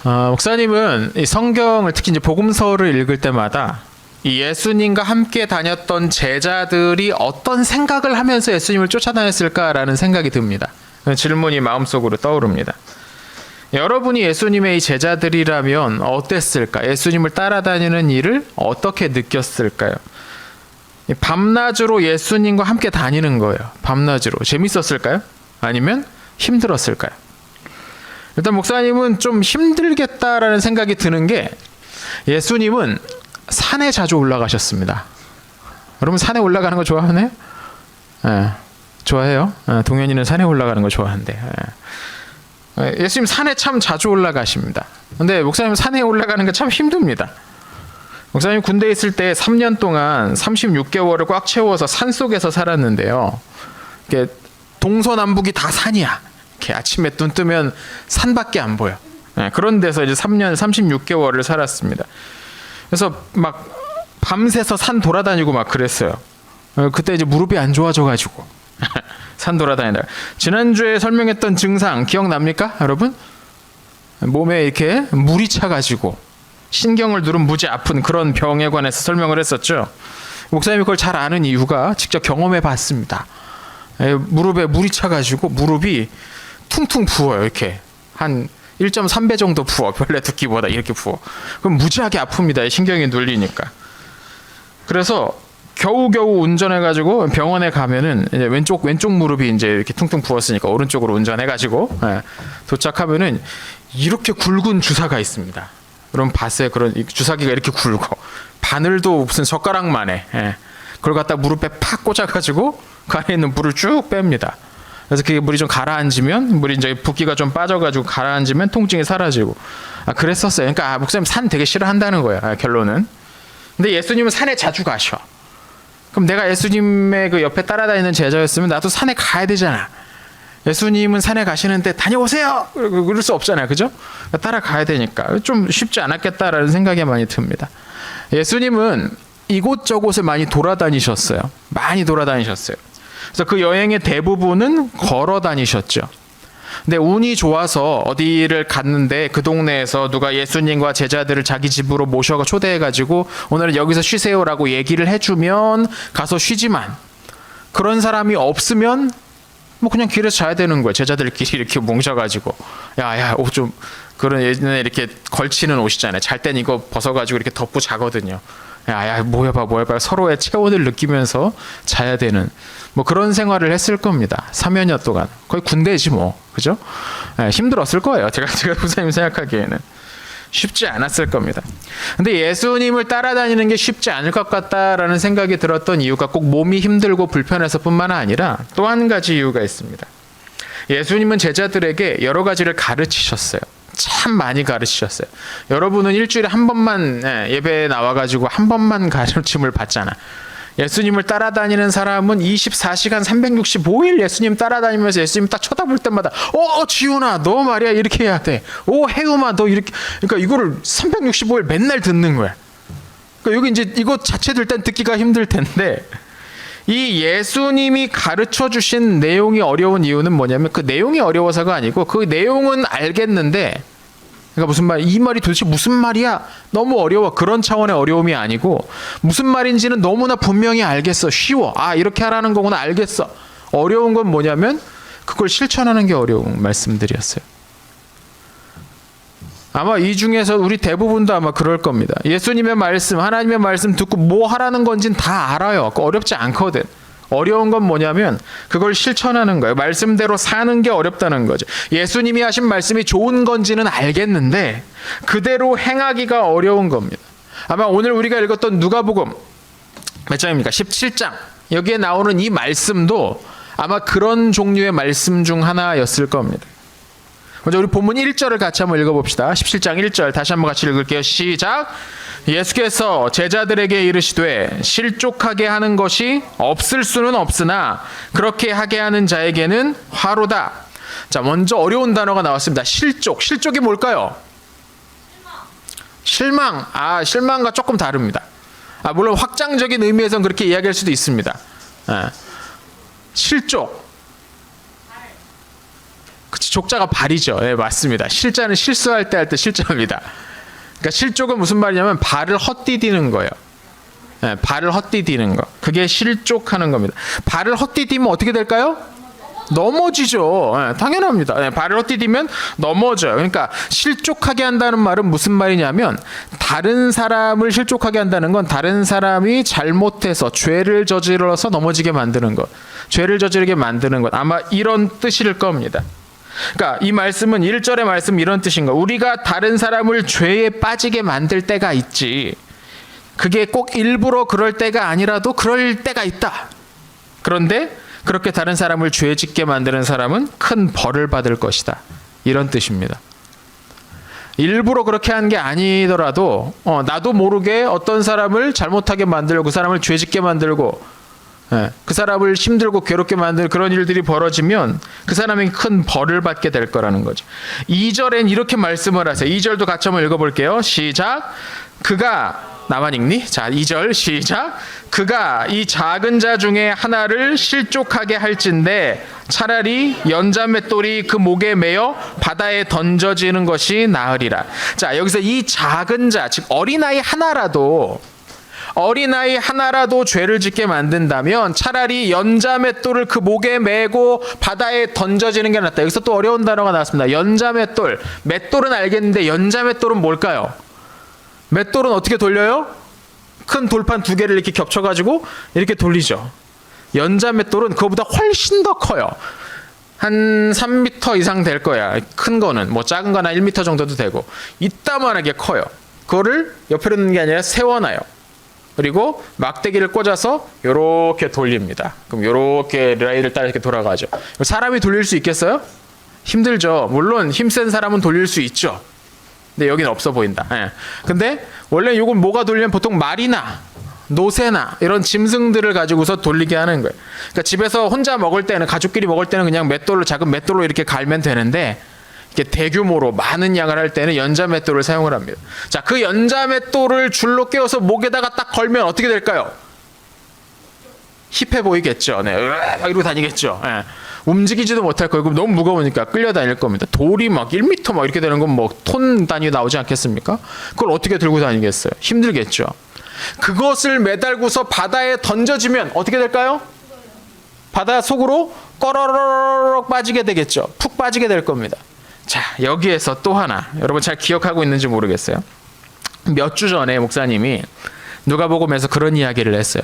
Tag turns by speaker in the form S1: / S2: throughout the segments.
S1: 목사님은 이 성경을 특히 이제 복음서를 읽을 때마다 이 예수님과 함께 다녔던 제자들이 어떤 생각을 하면서 예수님을 쫓아다녔을까라는 생각이 듭니다. 질문이 마음속으로 떠오릅니다. 여러분이 예수님의 이 제자들이라면 어땠을까? 예수님을 따라다니는 일을 어떻게 느꼈을까요? 밤낮으로 예수님과 함께 다니는 거예요. 밤낮으로. 재밌었을까요? 아니면 힘들었을까요? 일단 목사님은 좀 힘들겠다라는 생각이 드는 게 예수님은 산에 자주 올라가셨습니다. 여러분 산에 올라가는 거 좋아하나요? 좋아해요? 동현이는 산에 올라가는 거 좋아한대. 예수님 산에 참 자주 올라가십니다. 근데 목사님 산에 올라가는 게 참 힘듭니다. 목사님 군대에 있을 때 3년 동안 36개월을 꽉 채워서 산속에서 살았는데요. 이렇게 동서남북이 다 산이야. 이렇게 아침에 눈 뜨면 산밖에 안 보여. 그런 데서 이제 3년 36개월을 살았습니다. 그래서 막 밤새서 산 돌아다니고 막 그랬어요. 그때 이제 무릎이 안 좋아져가지고 산 돌아다니다. 지난주에 설명했던 증상 기억납니까, 여러분? 몸에 이렇게 물이 차가지고 신경을 누르면 무지 아픈 그런 병에 관해서 설명을 했었죠. 목사님이 그걸 잘 아는 이유가 직접 경험해 봤습니다. 무릎에 물이 차가지고 무릎이 퉁퉁 부어요. 이렇게 한 1.3배 정도 부어. 벌레 두끼보다 이렇게 부어. 그럼 무지하게 아픕니다. 신경이 눌리니까. 그래서 겨우겨우 운전해가지고 병원에 가면은 이제 왼쪽 무릎이 이제 이렇게 퉁퉁 부었으니까 오른쪽으로 운전해가지고 도착하면은 이렇게 굵은 주사가 있습니다. 그럼 봤어요. 그런 주사기가 이렇게 굵고 바늘도 무슨 젓가락만 해. 그걸 갖다 무릎에 팍 꽂아가지고 그 안에 있는 물을 쭉 뺍니다. 그래서 그게 물이 좀 가라앉으면 물이 이제 붓기가 좀 빠져가지고 가라앉으면 통증이 사라지고. 그랬었어요. 그러니까 목사님 산 되게 싫어한다는 거야. 결론은. 근데 예수님은 산에 자주 가셔. 그럼 내가 예수님의 그 옆에 따라다니는 제자였으면 나도 산에 가야 되잖아. 예수님은 산에 가시는데 다녀오세요. 그럴 수 없잖아요, 그죠? 따라가야 되니까 좀 쉽지 않았겠다라는 생각이 많이 듭니다. 예수님은 이곳저곳을 많이 돌아다니셨어요. 많이 돌아다니셨어요. 그래서 그 여행의 대부분은 걸어 다니셨죠. 근데 운이 좋아서 어디를 갔는데 그 동네에서 누가 예수님과 제자들을 자기 집으로 모셔가 초대해가지고 오늘은 여기서 쉬세요라고 얘기를 해주면 가서 쉬지만 그런 사람이 없으면 뭐 그냥 길에서 자야 되는 거예요. 제자들끼리 이렇게 뭉쳐가지고 야야 옷 좀 그런 예전에 이렇게 걸치는 옷이잖아요. 잘 땐 이거 벗어가지고 이렇게 덮고 자거든요. 야야 모여봐 서로의 체온을 느끼면서 자야 되는 뭐 그런 생활을 했을 겁니다. 3여년 동안 거의 군대지 뭐 그죠? 힘들었을 거예요. 제가 부사님 생각하기에는 쉽지 않았을 겁니다. 근데 예수님을 따라다니는 게 쉽지 않을 것 같다라는 생각이 들었던 이유가 꼭 몸이 힘들고 불편해서뿐만 아니라 또 한 가지 이유가 있습니다. 예수님은 제자들에게 여러 가지를 가르치셨어요. 참 많이 가르치셨어요. 여러분은 일주일에 한 번만 예배에 나와가지고 한 번만 가르침을 받잖아. 예수님을 따라다니는 사람은 24시간 365일 예수님 따라다니면서 예수님 딱 쳐다볼 때마다 지훈아 너 말이야 이렇게 해야 돼. 혜음아 너 이렇게. 그러니까 이거를 365일 맨날 듣는 거야. 그러니까 여기 이제 이거 자체 들 땐 듣기가 힘들 텐데 이 예수님이 가르쳐 주신 내용이 어려운 이유는 뭐냐면 그 내용이 어려워서가 아니고 그 내용은 알겠는데 그러니까 무슨 말, 이 말이 도대체 무슨 말이야? 너무 어려워. 그런 차원의 어려움이 아니고 무슨 말인지는 너무나 분명히 알겠어. 쉬워. 이렇게 하라는 거구나 알겠어. 어려운 건 뭐냐면 그걸 실천하는 게 어려운 말씀들이었어요. 아마 이 중에서 우리 대부분도 아마 그럴 겁니다. 예수님의 말씀, 하나님의 말씀 듣고 뭐 하라는 건지는 다 알아요. 어렵지 않거든. 어려운 건 뭐냐면 그걸 실천하는 거예요. 말씀대로 사는 게 어렵다는 거죠. 예수님이 하신 말씀이 좋은 건지는 알겠는데 그대로 행하기가 어려운 겁니다. 아마 오늘 우리가 읽었던 누가복음 몇 장입니까? 17장. 여기에 나오는 이 말씀도 아마 그런 종류의 말씀 중 하나였을 겁니다. 먼저 우리 본문 1절을 같이 한번 읽어봅시다. 17장 1절 다시 한번 같이 읽을게요. 시작. 예수께서 제자들에게 이르시되 실족하게 하는 것이 없을 수는 없으나 그렇게 하게 하는 자에게는 화로다. 자, 먼저 어려운 단어가 나왔습니다. 실족이 뭘까요? 실망. 실망과 조금 다릅니다. 물론 확장적인 의미에서는 그렇게 이야기할 수도 있습니다. 실족. 그치, 족자가 발이죠. 네, 맞습니다. 실자는 실수할 때 할 때 실자입니다. 그러니까 실족은 무슨 말이냐면 발을 헛디디는 거예요. 네, 발을 헛디디는 거. 그게 실족하는 겁니다. 발을 헛디디면 어떻게 될까요? 넘어지죠. 네, 당연합니다. 네, 발을 헛디디면 넘어져요. 그러니까 실족하게 한다는 말은 무슨 말이냐면 다른 사람을 실족하게 한다는 건 다른 사람이 잘못해서 죄를 저질러서 넘어지게 만드는 것. 죄를 저지르게 만드는 것. 아마 이런 뜻일 겁니다. 그러니까 이 말씀은 1절의 말씀 이런 뜻인 거예요. 우리가 다른 사람을 죄에 빠지게 만들 때가 있지. 그게 꼭 일부러 그럴 때가 아니라도 그럴 때가 있다. 그런데 그렇게 다른 사람을 죄 짓게 만드는 사람은 큰 벌을 받을 것이다. 이런 뜻입니다. 일부러 그렇게 한 게 아니더라도 나도 모르게 어떤 사람을 잘못하게 만들고 그 사람을 죄 짓게 만들고 그 사람을 힘들고 괴롭게 만드는 그런 일들이 벌어지면 그 사람이 큰 벌을 받게 될 거라는 거죠. 2절엔 이렇게 말씀을 하세요. 2절도 같이 한번 읽어볼게요. 시작. 그가 나만 읽니? 자, 2절 시작. 그가 이 작은 자 중에 하나를 실족하게 할진대 차라리 연자맷돌이 그 목에 매여 바다에 던져지는 것이 나으리라. 자, 여기서 이 작은 자, 즉 어린아이 하나라도 죄를 짓게 만든다면 차라리 연자맷돌을 그 목에 메고 바다에 던져지는 게 낫다. 여기서 또 어려운 단어가 나왔습니다. 연자맷돌. 맷돌은 알겠는데 연자맷돌은 뭘까요? 맷돌은 어떻게 돌려요? 큰 돌판 두 개를 이렇게 겹쳐가지고 이렇게 돌리죠. 연자맷돌은 그거보다 훨씬 더 커요. 한 3m 이상 될 거야. 큰 거는 뭐 작은 거나 1m 정도도 되고 이따만하게 커요. 그거를 옆에 놓는 게 아니라 세워놔요. 그리고 막대기를 꽂아서 요렇게 돌립니다. 그럼 요렇게 라인을 따라 이렇게 돌아가죠. 사람이 돌릴 수 있겠어요? 힘들죠. 물론 힘센 사람은 돌릴 수 있죠. 근데 여기는 없어 보인다. 예. 근데 원래 이건 뭐가 돌리면 보통 말이나 노새나 이런 짐승들을 가지고서 돌리게 하는 거예요. 그러니까 집에서 혼자 먹을 때는 가족끼리 먹을 때는 그냥 맷돌로 작은 맷돌로 이렇게 갈면 되는데 이렇게 대규모로 많은 양을 할 때는 연자 맷돌을 사용을 합니다. 자, 그 연자 맷돌을 줄로 깨워서 목에다가 딱 걸면 어떻게 될까요? 힙해 보이겠죠. 네, 막 이러고 다니겠죠. 예. 움직이지도 못할 거예요. 그럼 너무 무거우니까 끌려다닐 겁니다. 돌이 막 1m 막 이렇게 되는 건 뭐 톤 단위 나오지 않겠습니까? 그걸 어떻게 들고 다니겠어요? 힘들겠죠. 그것을 매달고서 바다에 던져지면 어떻게 될까요? 바다 속으로 꺼러러럭 빠지게 되겠죠. 푹 빠지게 될 겁니다. 자, 여기에서 또 하나. 여러분 잘 기억하고 있는지 모르겠어요. 몇 주 전에 목사님이 누가복음에서 그런 이야기를 했어요.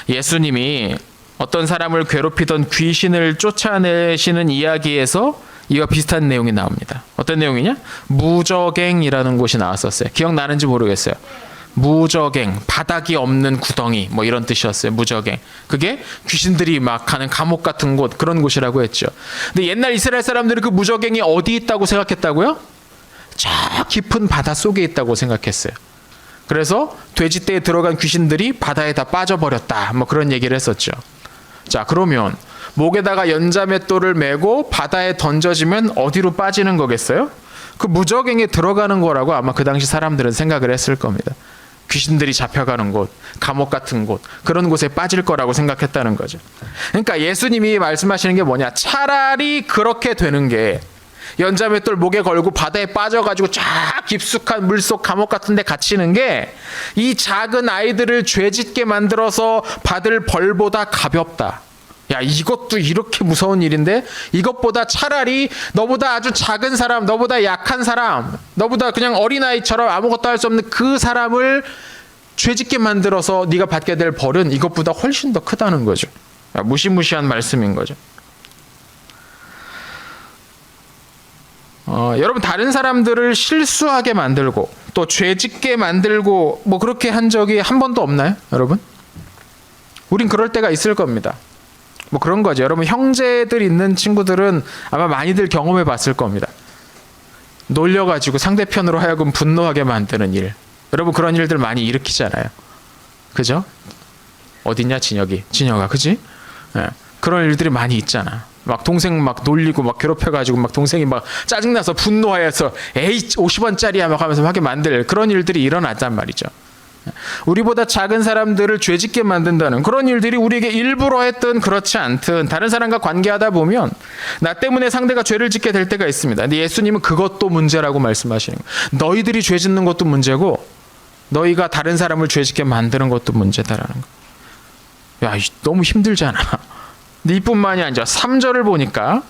S1: 예수님이 어떤 사람을 괴롭히던 귀신을 쫓아내시는 이야기에서 이와 비슷한 내용이 나옵니다. 어떤 내용이냐? 무저갱이라는 곳이 나왔었어요. 기억나는지 모르겠어요. 무저갱, 바닥이 없는 구덩이 뭐 이런 뜻이었어요. 무저갱. 그게 귀신들이 막 가는 감옥 같은 곳, 그런 곳이라고 했죠. 근데 옛날 이스라엘 사람들이 그 무저갱이 어디 있다고 생각했다고요? 저 깊은 바다 속에 있다고 생각했어요. 그래서 돼지떼에 들어간 귀신들이 바다에 다 빠져버렸다. 뭐 그런 얘기를 했었죠. 자, 그러면 목에다가 연자맷돌을 메고 바다에 던져지면 어디로 빠지는 거겠어요? 그 무저갱에 들어가는 거라고 아마 그 당시 사람들은 생각을 했을 겁니다. 귀신들이 잡혀가는 곳, 감옥 같은 곳, 그런 곳에 빠질 거라고 생각했다는 거죠. 그러니까 예수님이 말씀하시는 게 뭐냐? 차라리 그렇게 되는 게 연자맷돌 목에 걸고 바다에 빠져가지고 쫙 깊숙한 물속 감옥 같은 데 갇히는 게 이 작은 아이들을 죄짓게 만들어서 받을 벌보다 가볍다. 야, 이것도 이렇게 무서운 일인데 이것보다 차라리 너보다 아주 작은 사람, 너보다 약한 사람, 너보다 그냥 어린아이처럼 아무것도 할 수 없는 그 사람을 죄짓게 만들어서 네가 받게 될 벌은 이것보다 훨씬 더 크다는 거죠. 야, 무시무시한 말씀인 거죠. 여러분 다른 사람들을 실수하게 만들고 또 죄짓게 만들고 뭐 그렇게 한 적이 한 번도 없나요, 여러분? 우린 그럴 때가 있을 겁니다. 뭐 그런 거죠. 여러분 형제들 있는 친구들은 아마 많이들 경험해 봤을 겁니다. 놀려가지고 상대편으로 하여금 분노하게 만드는 일. 여러분 그런 일들 많이 일으키잖아요. 그죠? 어딨냐 진혁아 그지? 네. 그런 일들이 많이 있잖아. 막 동생 막 놀리고 막 괴롭혀가지고 막 동생이 막 짜증나서 분노하여서 에이 50원짜리야 막 하면서 하게 만들 그런 일들이 일어났단 말이죠. 우리보다 작은 사람들을 죄짓게 만든다는 그런 일들이 우리에게 일부러 했든 그렇지 않든 다른 사람과 관계하다 보면 나 때문에 상대가 죄를 짓게 될 때가 있습니다. 근데 예수님은 그것도 문제라고 말씀하시는 거예요. 너희들이 죄 짓는 것도 문제고 너희가 다른 사람을 죄 짓게 만드는 것도 문제다라는 거. 야, 너무 힘들잖아. 근데 이뿐만이 아니죠. 3절을 보니까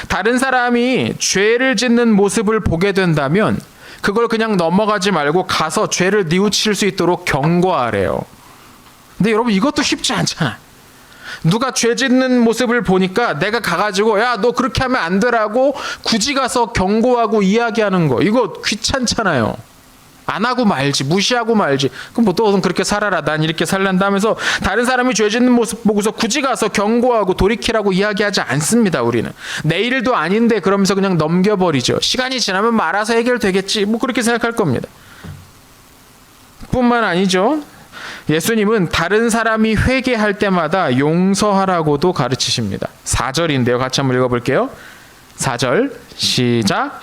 S1: 다른 사람이 죄를 짓는 모습을 보게 된다면 그걸 그냥 넘어가지 말고 가서 죄를 뉘우칠 수 있도록 경고하래요. 근데 여러분 이것도 쉽지 않잖아. 누가 죄 짓는 모습을 보니까 내가 가가지고 야, 너 그렇게 하면 안 되라고 굳이 가서 경고하고 이야기하는 거, 이거 귀찮잖아요. 안 하고 말지, 무시하고 말지. 그럼 뭐 너는 그렇게 살아라, 난 이렇게 살란다 하면서 다른 사람이 죄 짓는 모습 보고서 굳이 가서 경고하고 돌이키라고 이야기하지 않습니다. 우리는 내 일도 아닌데 그러면서 그냥 넘겨버리죠. 시간이 지나면 뭐 알아서 해결되겠지, 뭐 그렇게 생각할 겁니다. 뿐만 아니죠, 예수님은 다른 사람이 회개할 때마다 용서하라고도 가르치십니다. 4절인데요. 같이 한번 읽어볼게요. 4절 시작.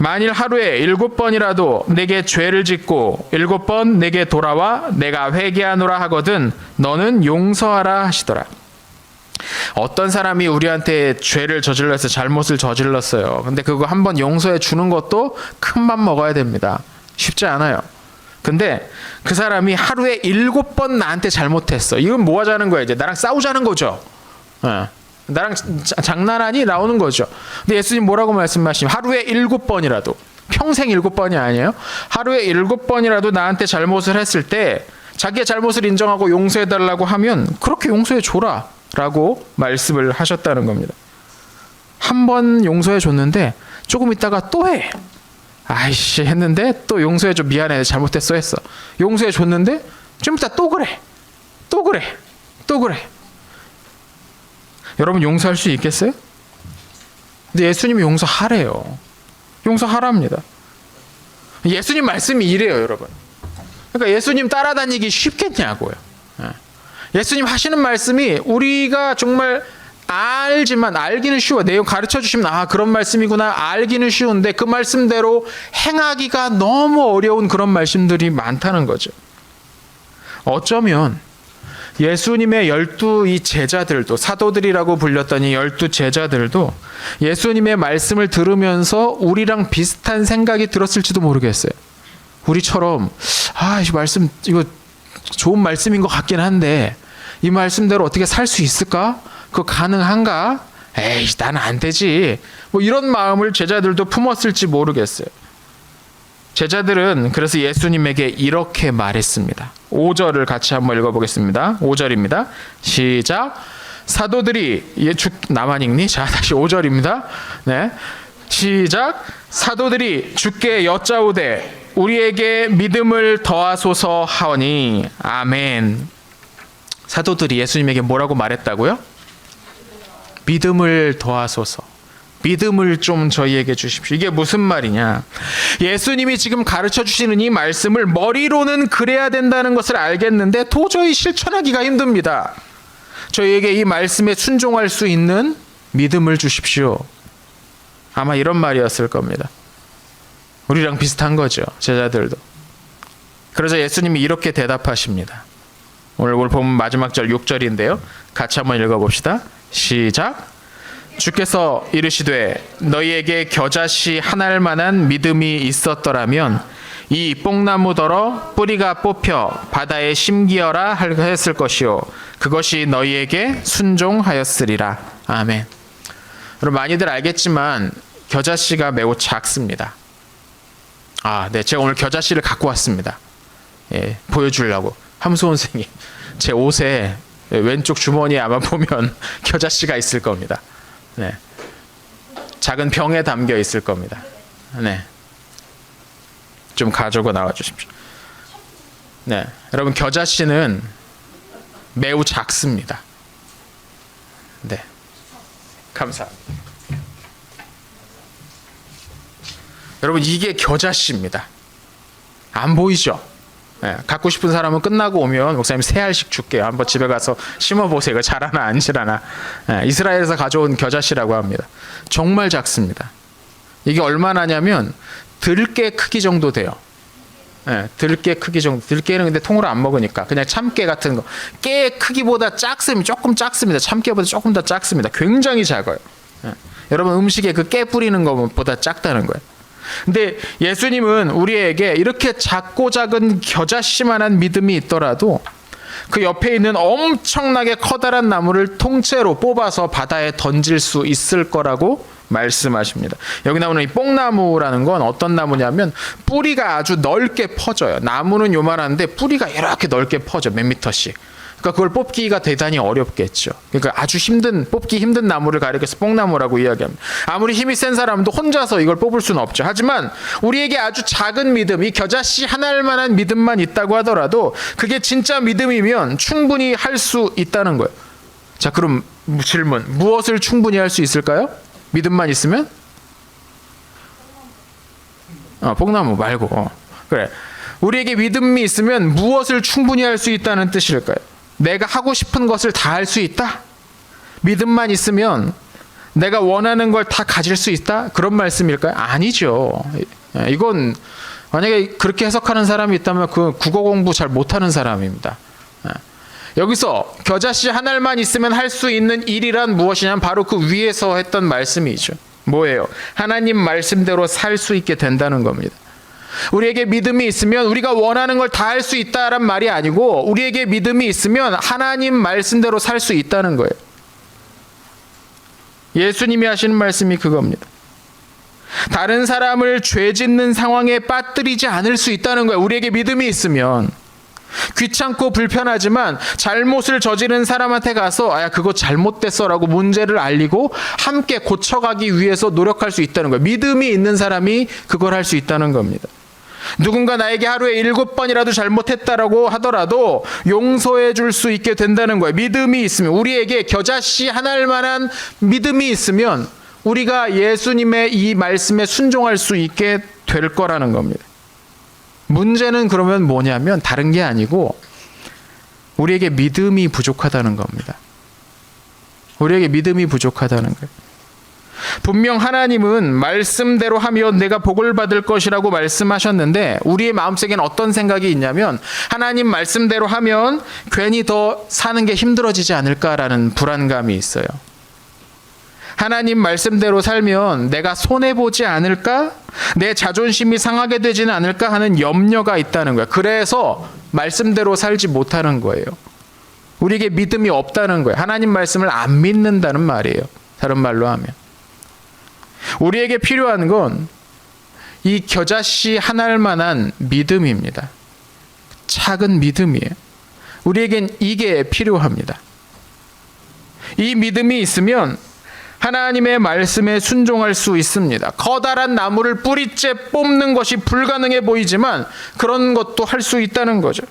S1: 만일 하루에 7번이라도 내게 죄를 짓고 7번 내게 돌아와 내가 회개하노라 하거든 너는 용서하라 하시더라. 어떤 사람이 우리한테 죄를 저질러서 잘못을 저질렀어요. 근데 그거 한번 용서해 주는 것도 큰 맘 먹어야 됩니다. 쉽지 않아요. 근데 그 사람이 하루에 7번 나한테 잘못했어. 이건 뭐 하자는 거야? 이제 나랑 싸우자는 거죠. 나랑 장난하니? 나오는 거죠. 근데 예수님 뭐라고 말씀하시면 하루에 7번이라도, 평생 7번이 아니에요. 하루에 7번이라도 나한테 잘못을 했을 때 자기의 잘못을 인정하고 용서해달라고 하면 그렇게 용서해 줘라 라고 말씀을 하셨다는 겁니다. 한 번 용서해 줬는데 조금 있다가 또 해. 아이씨 했는데 또 용서해 줘, 미안해 잘못했어 했어. 용서해 줬는데 좀 이따 또 그래. 또 그래. 또 그래. 여러분 용서할 수 있겠어요? 근데 예수님이 용서하래요. 용서하랍니다. 예수님 말씀이 이래요, 여러분. 그러니까 예수님 따라다니기 쉽겠냐고요. 예수님 하시는 말씀이 우리가 정말 알지만 알기는 쉬워. 내용 가르쳐 주시면 아, 그런 말씀이구나 알기는 쉬운데 그 말씀대로 행하기가 너무 어려운 그런 말씀들이 많다는 거죠. 어쩌면 예수님의 12 제자들도, 사도들이라고 불렸던 이 12 제자들도 예수님의 말씀을 들으면서 우리랑 비슷한 생각이 들었을지도 모르겠어요. 우리처럼 아, 이 말씀 이거 좋은 말씀인 것 같긴 한데 이 말씀대로 어떻게 살 수 있을까? 그거 가능한가? 에이, 나는 안 되지. 뭐 이런 마음을 제자들도 품었을지 모르겠어요. 제자들은 그래서 예수님에게 이렇게 말했습니다. 5절을 같이 한번 읽어보겠습니다. 5절입니다. 시작. 사도들이 나만 읽니? 자, 다시 5절입니다. 네, 시작. 사도들이 주께 여짜오되 우리에게 믿음을 더하소서 하오니 아멘. 사도들이 예수님에게 뭐라고 말했다고요? 믿음을 더하소서. 믿음을 좀 저희에게 주십시오. 이게 무슨 말이냐? 예수님이 지금 가르쳐 주시는 이 말씀을 머리로는 그래야 된다는 것을 알겠는데 도저히 실천하기가 힘듭니다. 저희에게 이 말씀에 순종할 수 있는 믿음을 주십시오. 아마 이런 말이었을 겁니다. 우리랑 비슷한 거죠, 제자들도. 그래서 예수님이 이렇게 대답하십니다. 오늘 보면 마지막 절 6절인데요. 같이 한번 읽어봅시다. 시작. 주께서 이르시되 너희에게 겨자씨 하나일 만한 믿음이 있었더라면 이 뽕나무더러 뿌리가 뽑혀 바다에 심기어라 했을 것이요 그것이 너희에게 순종하였으리라. 아멘. 여러분 많이들 알겠지만 겨자씨가 매우 작습니다. 아, 네, 제가 오늘 겨자씨를 갖고 왔습니다. 예, 보여주려고. 함수원 선생님, 제 옷에 왼쪽 주머니에 아마 보면 겨자씨가 있을 겁니다. 네, 작은 병에 담겨 있을 겁니다. 네, 좀 가지고 나와 주십시오. 네, 여러분 겨자씨는 매우 작습니다. 네, 감사합니다. 여러분 이게 겨자씨입니다. 안 보이죠? 네, 갖고 싶은 사람은 끝나고 오면 목사님 3알씩 줄게요. 한번 집에 가서 심어보세요. 이거 자라나 안 자라나. 네, 이스라엘에서 가져온 겨자씨라고 합니다. 정말 작습니다. 이게 얼마나냐면 들깨 크기 정도 돼요. 들깨 크기 정도. 들깨는 근데 통으로 안 먹으니까 그냥 참깨 같은 거. 깨 크기보다 조금 작습니다. 참깨보다 조금 더 작습니다. 굉장히 작아요. 여러분 음식에 그 깨 뿌리는 것보다 작다는 거예요. 근데 예수님은 우리에게 이렇게 작고 작은 겨자씨만한 믿음이 있더라도 그 옆에 있는 엄청나게 커다란 나무를 통째로 뽑아서 바다에 던질 수 있을 거라고 말씀하십니다. 여기 나오는 이 뽕나무라는 건 어떤 나무냐면 뿌리가 아주 넓게 퍼져요. 나무는 요만한데 뿌리가 이렇게 넓게 퍼져, 몇 미터씩. 그러니까 그걸 뽑기가 대단히 어렵겠죠. 그러니까 아주 뽑기 힘든 나무를 가리켜서 뽕나무라고 이야기합니다. 아무리 힘이 센 사람도 혼자서 이걸 뽑을 수는 없죠. 하지만 우리에게 아주 작은 믿음, 이 겨자씨 하나일 만한 믿음만 있다고 하더라도 그게 진짜 믿음이면 충분히 할 수 있다는 거예요. 자, 그럼 질문. 무엇을 충분히 할 수 있을까요? 믿음만 있으면? 뽕나무 말고. 그래. 우리에게 믿음이 있으면 무엇을 충분히 할 수 있다는 뜻일까요? 내가 하고 싶은 것을 다 할 수 있다? 믿음만 있으면 내가 원하는 걸 다 가질 수 있다? 그런 말씀일까요? 아니죠. 이건 만약에 그렇게 해석하는 사람이 있다면 그 국어 공부 잘 못하는 사람입니다. 여기서 겨자씨 하나만 있으면 할 수 있는 일이란 무엇이냐면 바로 그 위에서 했던 말씀이죠. 뭐예요? 하나님 말씀대로 살 수 있게 된다는 겁니다. 우리에게 믿음이 있으면 우리가 원하는 걸 다 할 수 있다란 말이 아니고 우리에게 믿음이 있으면 하나님 말씀대로 살 수 있다는 거예요. 예수님이 하시는 말씀이 그겁니다. 다른 사람을 죄 짓는 상황에 빠뜨리지 않을 수 있다는 거예요. 우리에게 믿음이 있으면. 귀찮고 불편하지만 잘못을 저지른 사람한테 가서 그거 잘못됐어 라고 문제를 알리고 함께 고쳐가기 위해서 노력할 수 있다는 거예요. 믿음이 있는 사람이 그걸 할 수 있다는 겁니다. 누군가 나에게 하루에 7번이라도 잘못했다라고 하더라도 용서해 줄 수 있게 된다는 거예요. 믿음이 있으면, 우리에게 겨자씨 하나일 만한 믿음이 있으면 우리가 예수님의 이 말씀에 순종할 수 있게 될 거라는 겁니다. 문제는 그러면 뭐냐면 다른 게 아니고 우리에게 믿음이 부족하다는 겁니다. 우리에게 믿음이 부족하다는 거예요. 분명 하나님은 말씀대로 하면 내가 복을 받을 것이라고 말씀하셨는데 우리의 마음속에는 어떤 생각이 있냐면 하나님 말씀대로 하면 괜히 더 사는 게 힘들어지지 않을까라는 불안감이 있어요. 하나님 말씀대로 살면 내가 손해보지 않을까? 내 자존심이 상하게 되지는 않을까 하는 염려가 있다는 거예요. 그래서 말씀대로 살지 못하는 거예요. 우리에게 믿음이 없다는 거예요. 하나님 말씀을 안 믿는다는 말이에요. 다른 말로 하면. 우리에게 필요한 건 이 겨자씨 하나일 만한 믿음입니다. 작은 믿음이에요. 우리에겐 이게 필요합니다. 이 믿음이 있으면 하나님의 말씀에 순종할 수 있습니다. 커다란 나무를 뿌리째 뽑는 것이 불가능해 보이지만 그런 것도 할 수 있다는 거죠.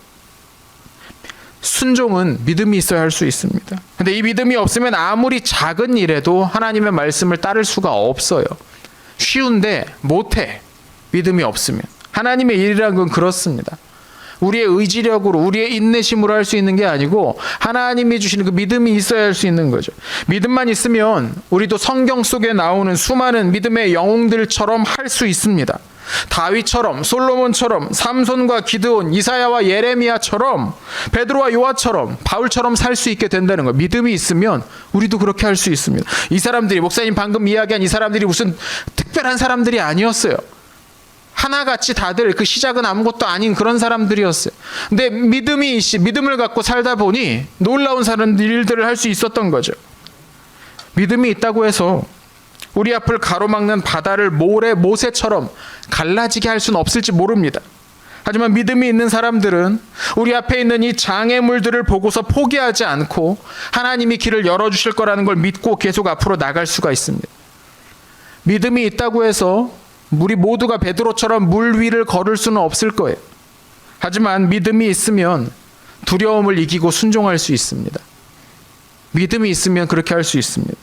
S1: 순종은 믿음이 있어야 할 수 있습니다. 근데 이 믿음이 없으면 아무리 작은 일에도 하나님의 말씀을 따를 수가 없어요. 쉬운데 못해. 믿음이 없으면. 하나님의 일이라는 건 그렇습니다. 우리의 의지력으로, 우리의 인내심으로 할 수 있는 게 아니고 하나님이 주시는 그 믿음이 있어야 할 수 있는 거죠. 믿음만 있으면 우리도 성경 속에 나오는 수많은 믿음의 영웅들처럼 할 수 있습니다. 다윗처럼, 솔로몬처럼, 삼손과 기드온, 이사야와 예레미야처럼, 베드로와 요한처럼, 바울처럼 살 수 있게 된다는 거예요. 믿음이 있으면 우리도 그렇게 할 수 있습니다. 이 사람들이, 목사님 방금 이야기한 이 사람들이 무슨 특별한 사람들이 아니었어요. 하나같이 다들 그 시작은 아무것도 아닌 그런 사람들이었어요. 근데 믿음을 갖고 살다 보니 놀라운 일들을 할 수 있었던 거죠. 믿음이 있다고 해서 우리 앞을 가로막는 바다를 모세처럼 갈라지게 할 수는 없을지 모릅니다. 하지만 믿음이 있는 사람들은 우리 앞에 있는 이 장애물들을 보고서 포기하지 않고 하나님이 길을 열어주실 거라는 걸 믿고 계속 앞으로 나갈 수가 있습니다. 믿음이 있다고 해서 우리 모두가 베드로처럼 물 위를 걸을 수는 없을 거예요. 하지만 믿음이 있으면 두려움을 이기고 순종할 수 있습니다. 믿음이 있으면 그렇게 할 수 있습니다.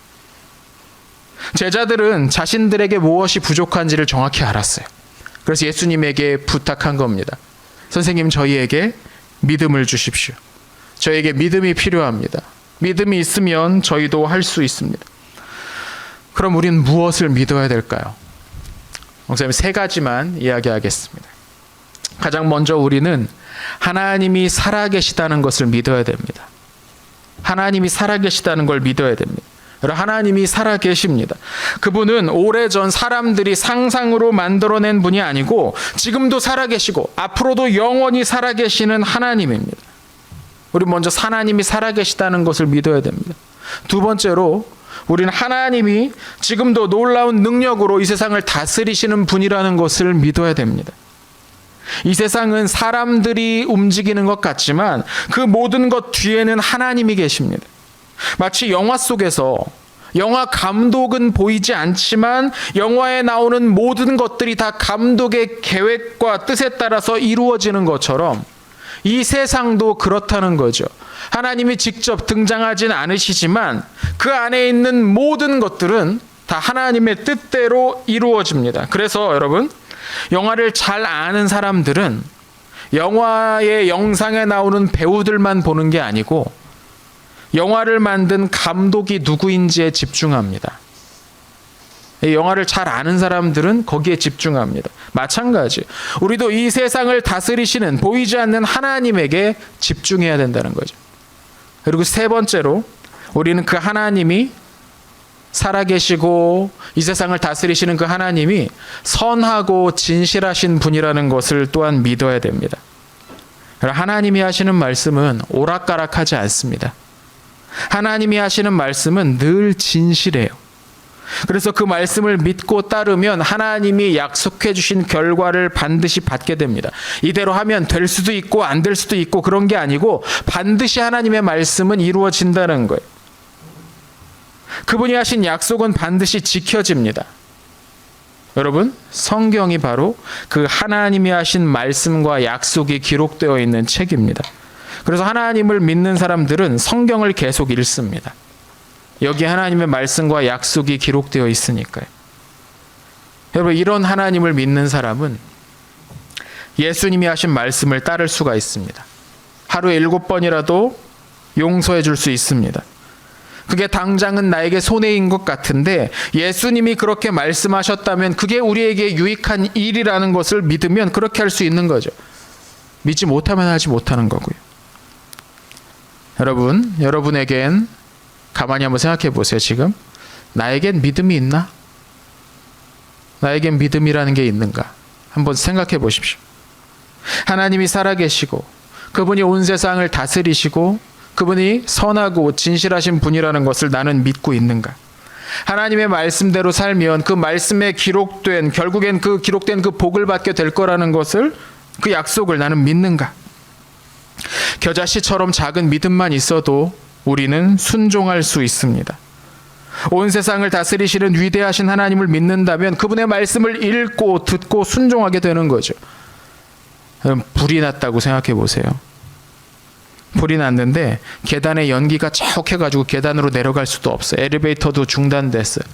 S1: 제자들은 자신들에게 무엇이 부족한지를 정확히 알았어요. 그래서 예수님에게 부탁한 겁니다. 선생님, 저희에게 믿음을 주십시오. 저에게 믿음이 필요합니다. 믿음이 있으면 저희도 할 수 있습니다. 그럼 우리는 무엇을 믿어야 될까요? 목사님 3가지만 이야기하겠습니다. 가장 먼저 우리는 하나님이 살아계시다는 것을 믿어야 됩니다. 하나님이 살아계시다는 걸 믿어야 됩니다. 하나님이 살아계십니다. 그분은 오래전 사람들이 상상으로 만들어낸 분이 아니고 지금도 살아계시고 앞으로도 영원히 살아계시는 하나님입니다. 우리 먼저 하나님이 살아계시다는 것을 믿어야 됩니다. 두 번째로 우리는 하나님이 지금도 놀라운 능력으로 이 세상을 다스리시는 분이라는 것을 믿어야 됩니다. 이 세상은 사람들이 움직이는 것 같지만 그 모든 것 뒤에는 하나님이 계십니다. 마치 영화 속에서 영화 감독은 보이지 않지만 영화에 나오는 모든 것들이 다 감독의 계획과 뜻에 따라서 이루어지는 것처럼 이 세상도 그렇다는 거죠. 하나님이 직접 등장하진 않으시지만 그 안에 있는 모든 것들은 다 하나님의 뜻대로 이루어집니다. 그래서 여러분, 영화를 잘 아는 사람들은 영화의 영상에 나오는 배우들만 보는 게 아니고 영화를 만든 감독이 누구인지에 집중합니다. 영화를 잘 아는 사람들은 거기에 집중합니다. 마찬가지. 우리도 이 세상을 다스리시는 보이지 않는 하나님에게 집중해야 된다는 거죠. 그리고 세 번째로 우리는 그 하나님이 살아계시고 이 세상을 다스리시는 그 하나님이 선하고 진실하신 분이라는 것을 또한 믿어야 됩니다. 하나님이 하시는 말씀은 오락가락하지 않습니다. 하나님이 하시는 말씀은 늘 진실해요. 그래서 그 말씀을 믿고 따르면 하나님이 약속해 주신 결과를 반드시 받게 됩니다. 이대로 하면 될 수도 있고 안 될 수도 있고 그런 게 아니고 반드시 하나님의 말씀은 이루어진다는 거예요. 그분이 하신 약속은 반드시 지켜집니다. 여러분, 성경이 바로 그 하나님이 하신 말씀과 약속이 기록되어 있는 책입니다. 그래서 하나님을 믿는 사람들은 성경을 계속 읽습니다. 여기 하나님의 말씀과 약속이 기록되어 있으니까요. 여러분, 이런 하나님을 믿는 사람은 예수님이 하신 말씀을 따를 수가 있습니다. 하루에 7번이라도 용서해 줄 수 있습니다. 그게 당장은 나에게 손해인 것 같은데 예수님이 그렇게 말씀하셨다면 그게 우리에게 유익한 일이라는 것을 믿으면 그렇게 할 수 있는 거죠. 믿지 못하면 하지 못하는 거고요. 여러분, 여러분에겐 가만히 한번 생각해 보세요. 지금 나에겐 믿음이 있나? 나에겐 믿음이라는 게 있는가? 한번 생각해 보십시오. 하나님이 살아계시고 그분이 온 세상을 다스리시고 그분이 선하고 진실하신 분이라는 것을 나는 믿고 있는가? 하나님의 말씀대로 살면 그 말씀에 기록된, 결국엔 그 기록된 그 복을 받게 될 거라는 것을, 그 약속을 나는 믿는가? 겨자씨처럼 작은 믿음만 있어도 우리는 순종할 수 있습니다. 온 세상을 다스리시는 위대하신 하나님을 믿는다면 그분의 말씀을 읽고 듣고 순종하게 되는 거죠. 그럼 불이 났다고 생각해 보세요. 불이 났는데 계단에 연기가 쭉 해가지고 계단으로 내려갈 수도 없어요. 엘리베이터도 중단됐어요.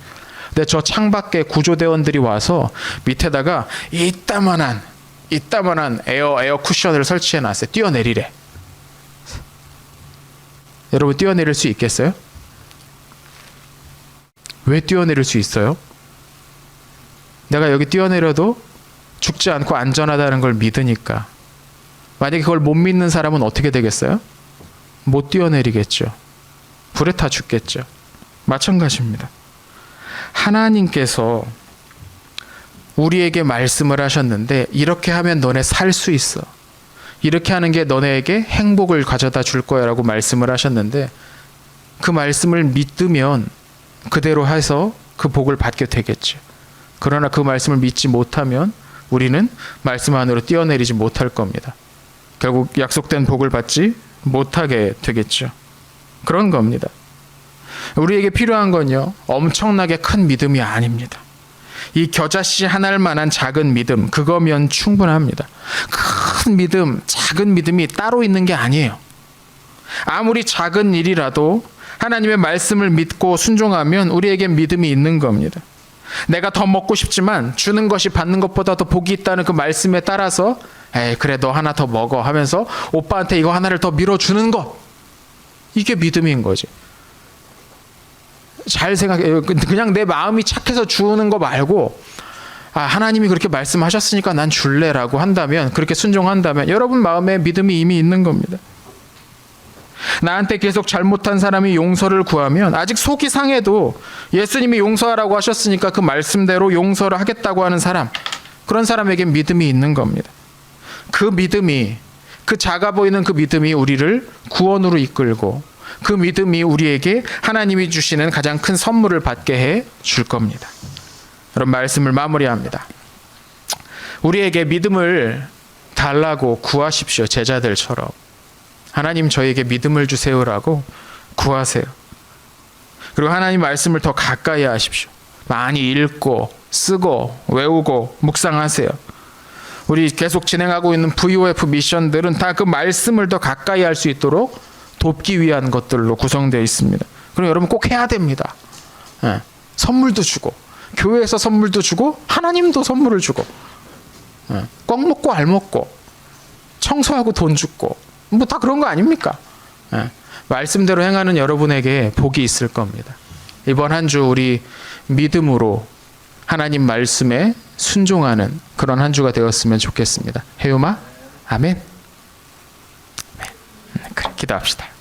S1: 근데 저 창밖에 구조대원들이 와서 밑에다가 이따만한 에어 쿠션을 설치해 놨어요. 뛰어내리래. 여러분, 뛰어내릴 수 있겠어요? 왜 뛰어내릴 수 있어요? 내가 여기 뛰어내려도 죽지 않고 안전하다는 걸 믿으니까. 만약에 그걸 못 믿는 사람은 어떻게 되겠어요? 못 뛰어내리겠죠. 불에 타 죽겠죠. 마찬가지입니다. 하나님께서 우리에게 말씀을 하셨는데 이렇게 하면 너네 살 수 있어. 이렇게 하는 게 너네에게 행복을 가져다 줄 거야 라고 말씀을 하셨는데 그 말씀을 믿으면 그대로 해서 그 복을 받게 되겠죠. 그러나 그 말씀을 믿지 못하면 우리는 말씀 안으로 뛰어내리지 못할 겁니다. 결국 약속된 복을 받지 못하게 되겠죠. 그런 겁니다. 우리에게 필요한 건요, 엄청나게 큰 믿음이 아닙니다. 이 겨자씨 하나만한 작은 믿음, 그거면 충분합니다. 큰 믿음, 작은 믿음이 따로 있는 게 아니에요. 아무리 작은 일이라도 하나님의 말씀을 믿고 순종하면 우리에게 믿음이 있는 겁니다. 내가 더 먹고 싶지만 주는 것이 받는 것보다 더 복이 있다는 그 말씀에 따라서 에이 그래 너 하나 더 먹어 하면서 오빠한테 이거 하나를 더 밀어주는 것, 이게 믿음인 거지. 잘 생각해. 그냥 내 마음이 착해서 주는 거 말고 하나님이 그렇게 말씀하셨으니까 난 줄래라고 한다면, 그렇게 순종한다면 여러분 마음에 믿음이 이미 있는 겁니다. 나한테 계속 잘못한 사람이 용서를 구하면 아직 속이 상해도 예수님이 용서하라고 하셨으니까 그 말씀대로 용서를 하겠다고 하는 사람, 그런 사람에게 믿음이 있는 겁니다. 그 믿음이, 그 작아 보이는 그 믿음이 우리를 구원으로 이끌고 그 믿음이 우리에게 하나님이 주시는 가장 큰 선물을 받게 해 줄 겁니다. 그런 말씀을 마무리합니다. 우리에게 믿음을 달라고 구하십시오. 제자들처럼. 하나님 저에게 믿음을 주세요라고 구하세요. 그리고 하나님 말씀을 더 가까이 하십시오. 많이 읽고 쓰고 외우고 묵상하세요. 우리 계속 진행하고 있는 VOF 미션들은 다 그 말씀을 더 가까이 할 수 있도록 돕기 위한 것들로 구성되어 있습니다. 그럼 여러분 꼭 해야 됩니다. 선물도 주고, 교회에서 선물도 주고, 하나님도 선물을 주고, 꽉 먹고 알 먹고, 청소하고 돈 주고, 뭐 다 그런 거 아닙니까? 말씀대로 행하는 여러분에게 복이 있을 겁니다. 이번 한 주 우리 믿음으로 하나님 말씀에 순종하는 그런 한 주가 되었으면 좋겠습니다. 해요마? 아멘. 그래, 기도합시다.